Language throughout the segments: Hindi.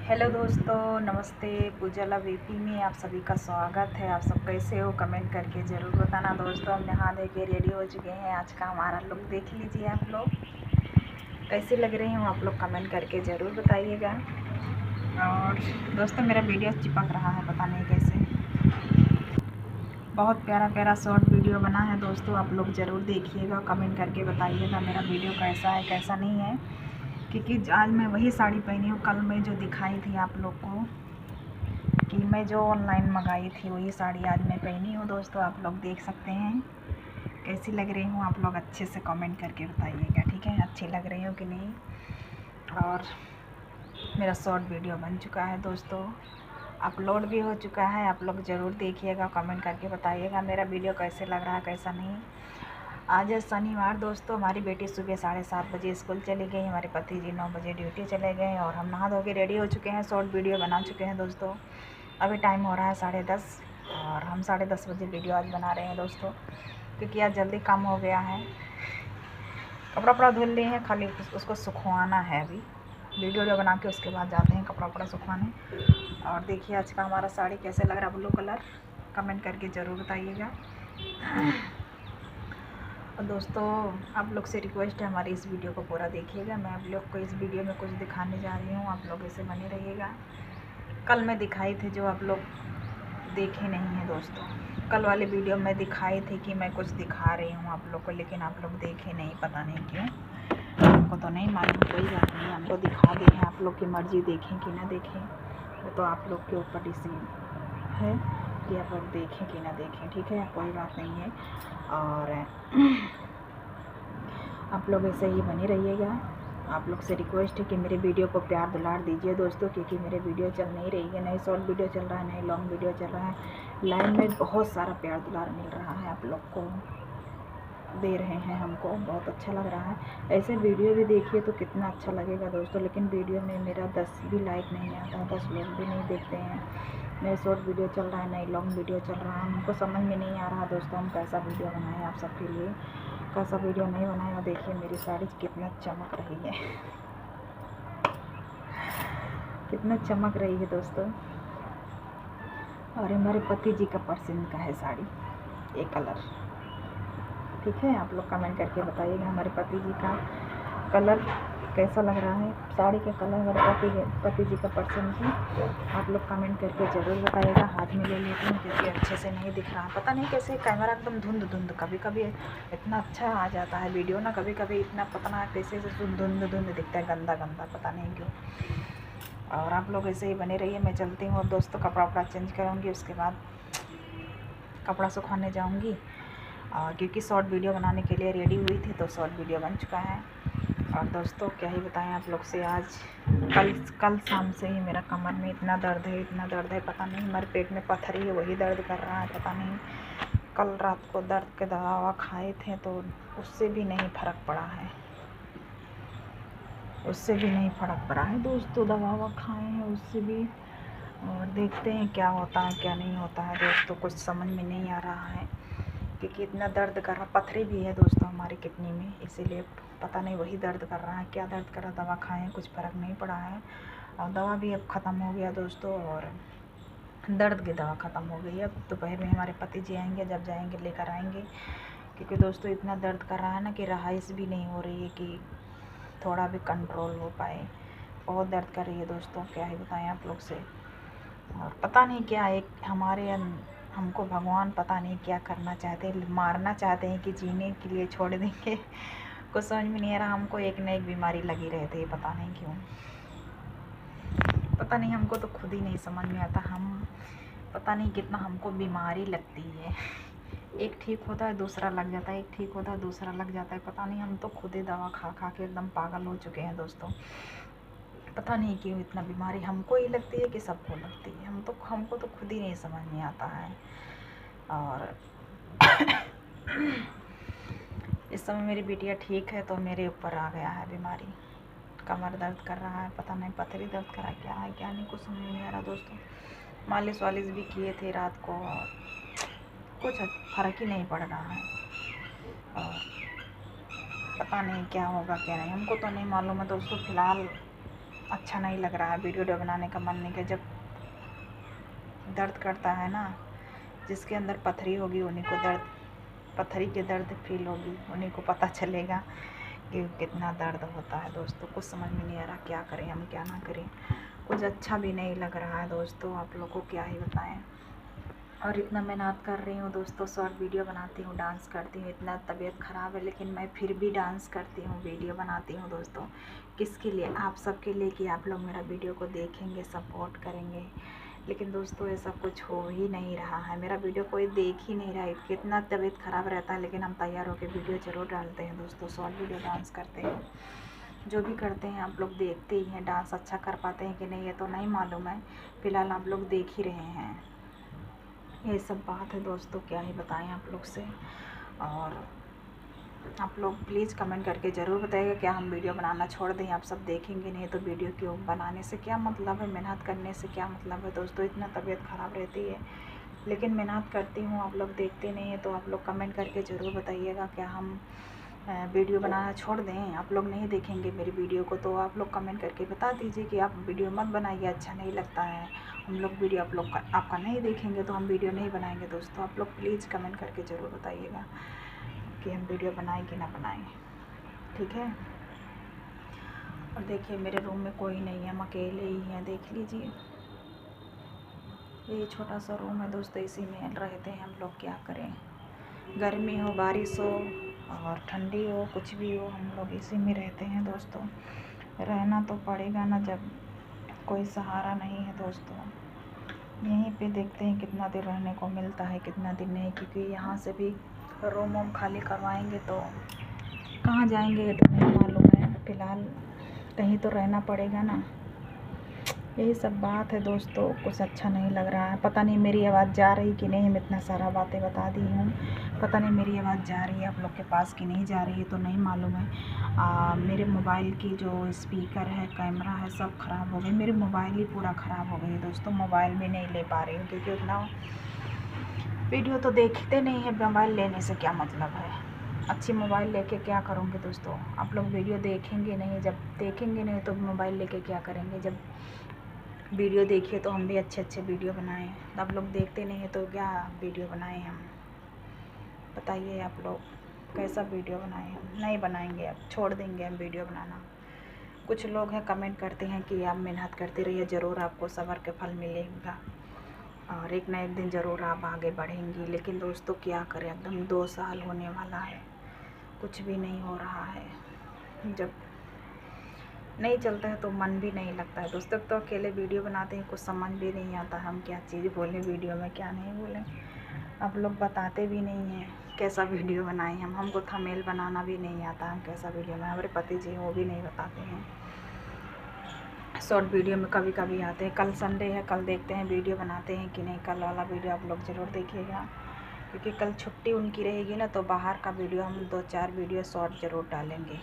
हेलो दोस्तों, नमस्ते। पूजा वीपी में आप सभी का स्वागत है। आप सब कैसे हो कमेंट करके ज़रूर बताना दोस्तों। हम नहा धो के रेडी हो चुके हैं। आज का हमारा लुक देख लीजिए। आप लोग कैसे लग रहे हो आप लोग कमेंट करके ज़रूर बताइएगा। और दोस्तों मेरा वीडियो चिपक रहा है, पता नहीं कैसे। बहुत प्यारा प्यारा शॉर्ट वीडियो बना है दोस्तों, आप लोग ज़रूर देखिएगा, कमेंट करके बताइएगा मेरा वीडियो कैसा है कैसा नहीं है। क्योंकि आज मैं वही साड़ी पहनी हूँ, कल मैं जो दिखाई थी आप लोग को कि मैं जो ऑनलाइन मंगाई थी वही साड़ी आज मैं पहनी हूँ दोस्तों। आप लोग देख सकते हैं कैसी लग रही हूँ। आप लोग अच्छे से कमेंट करके बताइएगा, ठीक है, अच्छी लग रही हो कि नहीं। और मेरा शॉर्ट वीडियो बन चुका है दोस्तों, अपलोड भी हो चुका है। आप लोग ज़रूर देखिएगा, कमेंट करके बताइएगा मेरा वीडियो कैसे लग रहा है कैसा नहीं। आज है शनिवार दोस्तों। हमारी बेटी सुबह 7:30 बजे स्कूल चली गई, हमारे पति जी 9 बजे ड्यूटी चले गए और हम नहा धो के रेडी हो चुके हैं, शॉर्ट वीडियो बना चुके हैं दोस्तों। अभी टाइम हो रहा है 10:30 और हम 10:30 बजे वीडियो आज बना रहे हैं दोस्तों, क्योंकि आज जल्दी काम हो गया है। कपड़ा वपड़ा धुल लिए हैं, खाली उसको सुखवाना है। अभी वीडियो बना के उसके बाद जाते हैं कपड़ा वपड़ा सुखवाने। और देखिए आज का हमारा साड़ी कैसे लग रहा है, ब्लू कलर, कमेंट करके ज़रूर बताइएगा। और दोस्तों आप लोग से रिक्वेस्ट है, हमारी इस वीडियो को पूरा देखिएगा। मैं आप लोग को इस वीडियो में कुछ दिखाने जा रही हूँ, आप लोग ऐसे बने रहिएगा। कल मैं दिखाई थी जो आप लोग देखे नहीं हैं दोस्तों। कल वाले वीडियो में दिखाई थी कि मैं कुछ दिखा रही हूँ आप लोग को, लेकिन आप लोग देखे नहीं, पता नहीं क्यों। हमको तो नहीं मालूम, कोई बात नहीं, हमको दिखा दिए हैं। आप लोग की मर्ज़ी, देखें कि ना देखें वो तो आप लोग के ऊपर डिसीजन है कि आप लोग देखें कि ना देखें, ठीक है, कोई बात नहीं है। और आप लोग ऐसे ही बने रहिएगा। आप लोग से रिक्वेस्ट है कि मेरे वीडियो को प्यार दुलार दीजिए दोस्तों, क्योंकि मेरे वीडियो चल नहीं रही है, नई शॉर्ट वीडियो चल रहा है, नई लॉन्ग वीडियो चल रहा है। लाइन में बहुत सारा प्यार दुलार मिल रहा है, आप लोग को दे रहे हैं, हमको बहुत अच्छा लग रहा है। ऐसे वीडियो भी देखिए तो कितना अच्छा लगेगा दोस्तों। लेकिन वीडियो में मेरा 10 भी लाइक नहीं आता है, 10 लोग भी नहीं देखते हैं। नई शॉर्ट वीडियो चल रहा है, नई लॉन्ग वीडियो चल रहा है, हमको समझ में नहीं आ रहा दोस्तों हम कैसा वीडियो बनाएं आप सबके लिए, कैसा वीडियो नहीं बनाया। देखिए मेरी साड़ी कितना चमक रही है, कितना चमक रही है दोस्तों। और हमारे पति जी का पसंद का है साड़ी, एक कलर, ठीक है। आप लोग कमेंट करके बताइएगा हमारे पति जी का कलर कैसा लग रहा है, साड़ी का कलर हमारे पति जी का पसंद है। आप लोग कमेंट करके ज़रूर बताइएगा। हाथ में ले लेती हूँ क्योंकि अच्छे से नहीं दिख रहा, पता नहीं कैसे कैमरा एकदम धुंध धुंध, कभी कभी इतना अच्छा आ जाता है वीडियो ना, कभी कभी इतना पता नहीं कैसे धुंध धुंध दिखता है, गंदा गंदा, पता नहीं क्यों। और आप लोग ऐसे ही बने रहिए। मैं चलती हूँ अब दोस्तों, कपड़ा वपड़ा चेंज करूँगी, उसके बाद कपड़ा सुखाने जाऊँगी। क्योंकि शॉर्ट वीडियो बनाने के लिए रेडी हुई थी तो शॉर्ट वीडियो बन चुका है। और दोस्तों क्या ही बताएं आप लोग से, आज कल शाम से ही मेरा कमर में इतना दर्द है, इतना दर्द है, पता नहीं, हमारे पेट में पत्थर ही है वही दर्द कर रहा है, पता नहीं। कल रात को दर्द के दवा ववा खाए थे तो उससे भी नहीं फ़र्क पड़ा है, उससे भी नहीं फ़र्क पड़ा है दोस्तों, दवा ववा खाए हैं उससे भी। और देखते हैं क्या होता है क्या नहीं होता है दोस्तों, कुछ समझ में नहीं आ रहा है, क्योंकि इतना दर्द कर रहा, पथरी भी है दोस्तों हमारी किडनी में, इसीलिए पता नहीं वही दर्द कर रहा है, क्या दर्द कर रहा, दवा खाएं कुछ फ़र्क नहीं पड़ा है। और दवा भी अब ख़त्म हो गया दोस्तों, और दर्द की दवा ख़त्म हो गई। अब दोपहर में हमारे पति जी आएंगे, जब जाएंगे लेकर आएंगे, क्योंकि दोस्तों इतना दर्द कर रहा है ना कि रहाइश भी नहीं हो रही है कि थोड़ा भी कंट्रोल हो पाए। बहुत दर्द कर रही है दोस्तों, क्या ही बताएं आप लोग से। और पता नहीं क्या एक हमको भगवान पता नहीं क्या करना चाहते हैं, मारना चाहते हैं कि जीने के लिए छोड़ देंगे। कुछ समझ में नहीं आ रहा, हमको एक न एक बीमारी लगी रहती है, पता नहीं क्यों, पता नहीं, हमको तो खुद ही नहीं समझ में आता। हम पता नहीं कितना हमको बीमारी लगती है, एक ठीक होता है दूसरा लग जाता है, एक ठीक होता है दूसरा लग जाता है, पता नहीं, हम तो खुद ही दवा खा खा के एकदम पागल हो चुके हैं दोस्तों। पता नहीं क्यों इतना बीमारी हमको ही लगती है कि सबको लगती है, हमको तो खुद ही नहीं समझ में आता है। और इस समय मेरी बिटिया ठीक है तो मेरे ऊपर आ गया है बीमारी, कमर दर्द कर रहा है, पता नहीं पथरी दर्द कर रहा है, क्या है क्या नहीं, कुछ समझ नहीं आ रहा दोस्तों। मालिश वालिश भी किए थे रात को, कुछ फ़र्क ही नहीं पड़ रहा है। और पता नहीं क्या होगा क्या नहीं, हमको तो नहीं मालूम है दोस्तों। फ़िलहाल अच्छा नहीं लग रहा है, वीडियो बनाने का मन नहीं किया। जब दर्द करता है ना, जिसके अंदर पथरी होगी उन्हीं को पथरी के दर्द फील होगी, उन्हीं को पता चलेगा कि कितना दर्द होता है दोस्तों। कुछ समझ में नहीं आ रहा क्या करें हम क्या ना करें, कुछ अच्छा भी नहीं लग रहा है दोस्तों, आप लोगों को क्या ही बताएं। और इतना मेहनत कर रही हूँ दोस्तों, शॉर्ट वीडियो बनाती हूँ, डांस करती हूँ, इतना तबीयत ख़राब है लेकिन मैं फिर भी डांस करती हूँ, वीडियो बनाती हूँ दोस्तों। किसके लिए? आप सबके लिए, कि आप लोग मेरा वीडियो को देखेंगे, सपोर्ट करेंगे। लेकिन दोस्तों ऐसा कुछ हो ही नहीं रहा है, मेरा वीडियो कोई देख ही नहीं रहा है। कितना तबीयत ख़राब रहता है लेकिन हम तैयार होकर वीडियो ज़रूर डालते हैं दोस्तों, शॉर्ट वीडियो डांस करते हैं। जो भी करते हैं आप लोग देखते ही हैं, डांस अच्छा कर पाते हैं कि नहीं ये तो नहीं मालूम है, फ़िलहाल आप लोग देख ही रहे हैं। ये सब बात है दोस्तों, क्या ही बताएं आप लोग से। और आप लोग प्लीज़ कमेंट करके ज़रूर बताइएगा, क्या हम वीडियो बनाना छोड़ दें? आप सब देखेंगे नहीं तो वीडियो क्यों बनाने से क्या मतलब है, मेहनत करने से क्या मतलब है दोस्तों। इतना तबीयत ख़राब रहती है लेकिन मेहनत करती हूँ, आप लोग देखते नहीं हैं। तो आप लोग कमेंट करके ज़रूर बताइएगा, क्या हम वीडियो बनाना छोड़ दें? आप लोग नहीं देखेंगे मेरी वीडियो को तो आप लोग कमेंट करके बता दीजिए कि आप वीडियो मत बनाइए, अच्छा नहीं लगता है। हम लोग वीडियो आप लोग का आपका नहीं देखेंगे तो हम वीडियो नहीं बनाएंगे दोस्तों। आप लोग प्लीज़ कमेंट करके ज़रूर बताइएगा कि हम वीडियो बनाएं कि ना बनाएं, ठीक है। और देखिए मेरे रूम में कोई नहीं है, हम अकेले ही हैं, देख लीजिए। ये छोटा सा रूम है दोस्तों, इसी में रहते हैं हम लोग, क्या करें। गर्मी हो, बारिश हो और ठंडी हो, कुछ भी हो, हम लोग इसी में रहते हैं दोस्तों। रहना तो पड़ेगा ना, जब कोई सहारा नहीं है दोस्तों। यहीं पे देखते हैं कितना दिन रहने को मिलता है, कितना दिन नहीं, क्योंकि यहाँ से भी रूम वूम खाली करवाएंगे तो कहाँ जाएंगे ये तो नहीं मालूम है। फ़िलहाल कहीं तो रहना पड़ेगा ना, यही सब बात है दोस्तों। कुछ अच्छा नहीं लग रहा है, पता नहीं मेरी आवाज़ जा रही कि नहीं। मैं इतना सारा बातें बता दी हूँ, पता नहीं मेरी आवाज़ जा रही है आप लोग के पास कि नहीं जा रही है, तो नहीं मालूम है। मेरे मोबाइल की जो स्पीकर है, कैमरा है, सब ख़राब हो गई। मेरे मोबाइल ही पूरा ख़राब हो गई दोस्तों, मोबाइल में नहीं ले पा रही हूँ क्योंकि उतना वीडियो तो देखते नहीं है। मोबाइल लेने से क्या मतलब है, अच्छी मोबाइल लेके क्या करूँगी दोस्तों। आप लोग वीडियो देखेंगे नहीं, जब देखेंगे नहीं तो मोबाइल लेके क्या करेंगे। जब वीडियो देखिए तो हम भी अच्छे अच्छे वीडियो बनाएं, आप लोग देखते नहीं हैं तो क्या वीडियो बनाएं हम, बताइए आप लोग कैसा वीडियो बनाएं। हम नहीं बनाएंगे, अब छोड़ देंगे हम वीडियो बनाना। कुछ लोग हैं कमेंट करते हैं कि आप मेहनत करते रहिए, ज़रूर आपको सब्र के फल मिलेगा और एक ना एक दिन ज़रूर आप आगे बढ़ेंगी। लेकिन दोस्तों क्या करें, एकदम 2 साल होने वाला है, कुछ भी नहीं हो रहा है। जब नहीं चलता है तो मन भी नहीं लगता है दोस्तों। तो अकेले वीडियो बनाते हैं, कुछ समझ भी नहीं आता हम क्या चीज़ बोलें वीडियो में, क्या नहीं बोलें। आप लोग बताते भी नहीं हैं कैसा वीडियो बनाएं हम, हमको थंबनेल बनाना भी नहीं आता, हम कैसा वीडियो बनाएं। हमारे पति जी वो भी नहीं बताते हैं। शॉर्ट वीडियो में कभी कभी आते हैं, कल संडे है, कल देखते हैं वीडियो बनाते हैं कि नहीं। कल वाला वीडियो आप लोग ज़रूर देखिएगा, क्योंकि कल छुट्टी उनकी रहेगी ना, तो बाहर का वीडियो हम 2-4 वीडियो शॉर्ट ज़रूर डालेंगे,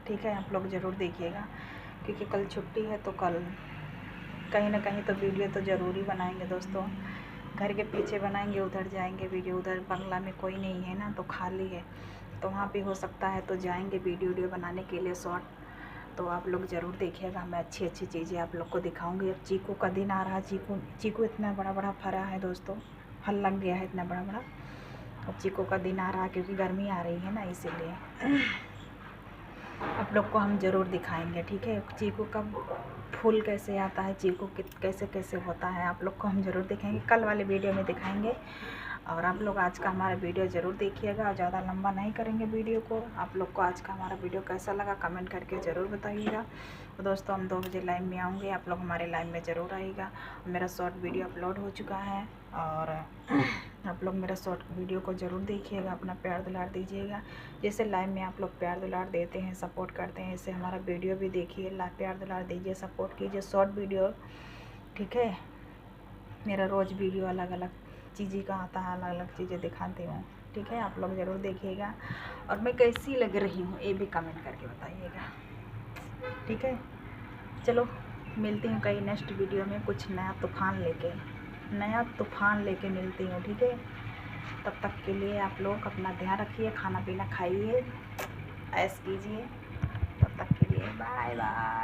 ठीक है। आप लोग ज़रूर देखिएगा, क्योंकि कल छुट्टी है तो कल कहीं ना कहीं तो वीडियो तो ज़रूर ही बनाएंगे दोस्तों। घर के पीछे बनाएंगे, उधर जाएंगे वीडियो, उधर बंगला में कोई नहीं है ना, तो खाली है, तो वहाँ पे हो सकता है तो जाएंगे वीडियो बनाने के लिए शॉर्ट। तो आप लोग ज़रूर देखिएगा, मैं अच्छी अच्छी चीज़ें आप लोग को दिखाऊंगी। अब चीकू का दिन आ रहा है, चीकू इतना बड़ा बड़ा फरा है दोस्तों, फल लग गया है इतना बड़ा बड़ा। अब चीकू का दिन आ रहा है क्योंकि गर्मी आ रही है ना, इसीलिए आप लोग को हम ज़रूर दिखाएंगे, ठीक है। चीकू का फूल कैसे आता है, चीकू कैसे कैसे होता है, आप लोग को हम ज़रूर दिखाएंगे, कल वाले वीडियो में दिखाएंगे। और आप लोग आज का हमारा वीडियो ज़रूर देखिएगा, और ज़्यादा लंबा नहीं करेंगे वीडियो को। आप लोग को आज का हमारा वीडियो कैसा लगा कमेंट करके ज़रूर बताइएगा। तो दोस्तों हम 2 बजे लाइव में आऊँगे, आप लोग हमारे लाइव में ज़रूर आइएगा। मेरा शॉर्ट वीडियो अपलोड हो चुका है और आप लोग मेरा शॉर्ट वीडियो को ज़रूर देखिएगा, अपना प्यार दुलार दीजिएगा। जैसे लाइव में आप लोग प्यार दुलार देते हैं, सपोर्ट करते हैं, इससे हमारा वीडियो भी देखिए, प्यार दुलार दीजिए, सपोर्ट कीजिए। शॉर्ट वीडियो, ठीक है, मेरा रोज़ वीडियो अलग अलग चीज़ें का आता है, अलग अलग चीज़ें दिखाती हूँ, ठीक है। आप लोग ज़रूर देखिएगा और मैं कैसी लग रही हूँ ये भी कमेंट करके बताइएगा, ठीक है। चलो मिलती हूँ कहीं नेक्स्ट वीडियो में, कुछ नया तूफ़ान लेके मिलती हूँ, ठीक है। तब तक के लिए आप लोग अपना ध्यान रखिए, खाना पीना खाइए, ऐश कीजिए। तब तक के लिए बाय बाय।